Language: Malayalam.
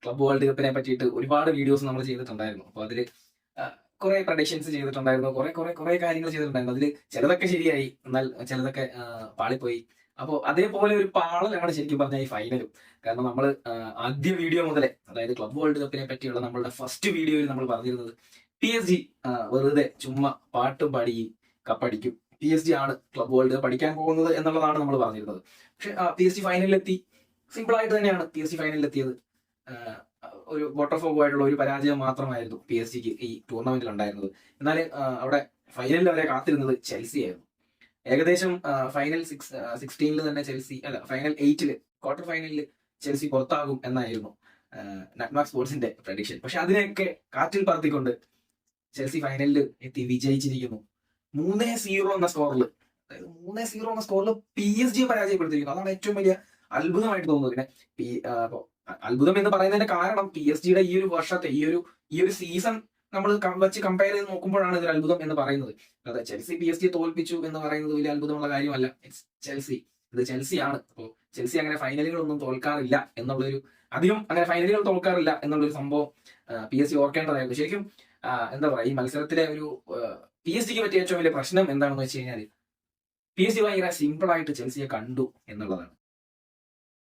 ക്ലബ് വേൾഡ് കപ്പിനെ പറ്റിയിട്ട് ഒരുപാട് വീഡിയോസ് നമ്മൾ ചെയ്തിട്ടുണ്ടായിരുന്നു. അപ്പോൾ അതിൽ കുറെ പ്രഡിക്ഷൻസ് ചെയ്തിട്ടുണ്ടായിരുന്നു, കുറെ കാര്യങ്ങൾ ചെയ്തിട്ടുണ്ടായിരുന്നു. അതിൽ ചിലതൊക്കെ ശരിയായി, എന്നാൽ ചിലതൊക്കെ പാളിപ്പോയി. അപ്പോൾ അതേപോലെ ഒരു പാളലാണ് ശരിക്കും പറഞ്ഞാൽ ഈ ഫൈനലും. കാരണം നമ്മൾ ആദ്യ വീഡിയോ മുതലേ, അതായത് ക്ലബ് വേൾഡ് കപ്പിനെ പറ്റിയുള്ള നമ്മളുടെ ഫസ്റ്റ് വീഡിയോയിൽ നമ്മൾ പറഞ്ഞിരുന്നത് PSG വെറുതെ ചുമ്മാ പാട്ടും പാടി കപ്പടിക്കും, PSG ആണ് ക്ലബ് വേൾഡ് കപ്പ് അടിക്കാൻ പോകുന്നത് എന്നുള്ളതാണ് നമ്മൾ പറഞ്ഞിരുന്നത്. പക്ഷെ PSG ഫൈനലിലെത്തി. സിമ്പിൾ ആയിട്ട് തന്നെയാണ് PSG ഫൈനലിലെത്തിയത്. ഒരു ബോട്ടർഫോഗുമായിട്ടുള്ള ഒരു പരാജയം മാത്രമായിരുന്നു PSG ഈ ടൂർണമെന്റിൽ ഉണ്ടായിരുന്നത്. എന്നാൽ അവിടെ ഫൈനലിൽ വരെ കാത്തിരുന്നത് ചെൽസി ആയിരുന്നു. ഏകദേശം ഫൈനൽ 16 തന്നെ ചെൽസി, അല്ല ഫൈനൽ 8 ക്വാർട്ടർ ഫൈനലിൽ ചെൽസി പുറത്താകും എന്നായിരുന്നു നട്ട്മാർക്ക് സ്പോർട്സിന്റെ പ്രഡിക്ഷൻ. പക്ഷെ അതിനെയൊക്കെ കാറ്റിൽ പറത്തിക്കൊണ്ട് ചെൽസി ഫൈനലിൽ എത്തി വിജയിച്ചിരിക്കുന്നു. 3-0 എന്ന സ്കോറിൽ, അതായത് 3-0 എന്ന സ്കോറിൽ PSG പരാജയപ്പെടുത്തിയിരിക്കുന്നു. അതാണ് ഏറ്റവും വലിയ അത്ഭുതമായിട്ട് തോന്നുന്നത്. പിന്നെ അത്ഭുതം എന്ന് പറയുന്നതിന്റെ കാരണം PSG ഈ ഒരു വർഷത്തെ ഈ ഒരു സീസൺ നമ്മൾ വെച്ച് കമ്പയർ ചെയ്ത് നോക്കുമ്പോഴാണ് ഇതൊരു അത്ഭുതം എന്ന് പറയുന്നത്. അതെ, ചെൽസി PSG തോൽപ്പിച്ചു എന്ന് പറയുന്നത് വലിയ അത്ഭുതമുള്ള കാര്യമല്ല. ചെൽസി, ഇത് ചെൽസിയാണ്. അപ്പോൾ ചെൽസി അങ്ങനെ ഫൈനലുകളൊന്നും തോൽക്കാറില്ല എന്നുള്ളൊരു, അധികം അങ്ങനെ ഫൈനലുകൾ തോൽക്കാറില്ല എന്നുള്ളൊരു സംഭവം PSG ഓർക്കേണ്ടതായിരുന്നു. ശരിക്കും എന്താ പറയാ, ഈ മത്സരത്തിലെ ഒരു PSG പറ്റിയ ഏറ്റവും വലിയ പ്രശ്നം എന്താണെന്ന് വെച്ച് കഴിഞ്ഞാൽ PSG ഭയങ്കര സിമ്പിൾ ആയിട്ട് ചെൽസിയെ കണ്ടു എന്നുള്ളതാണ്.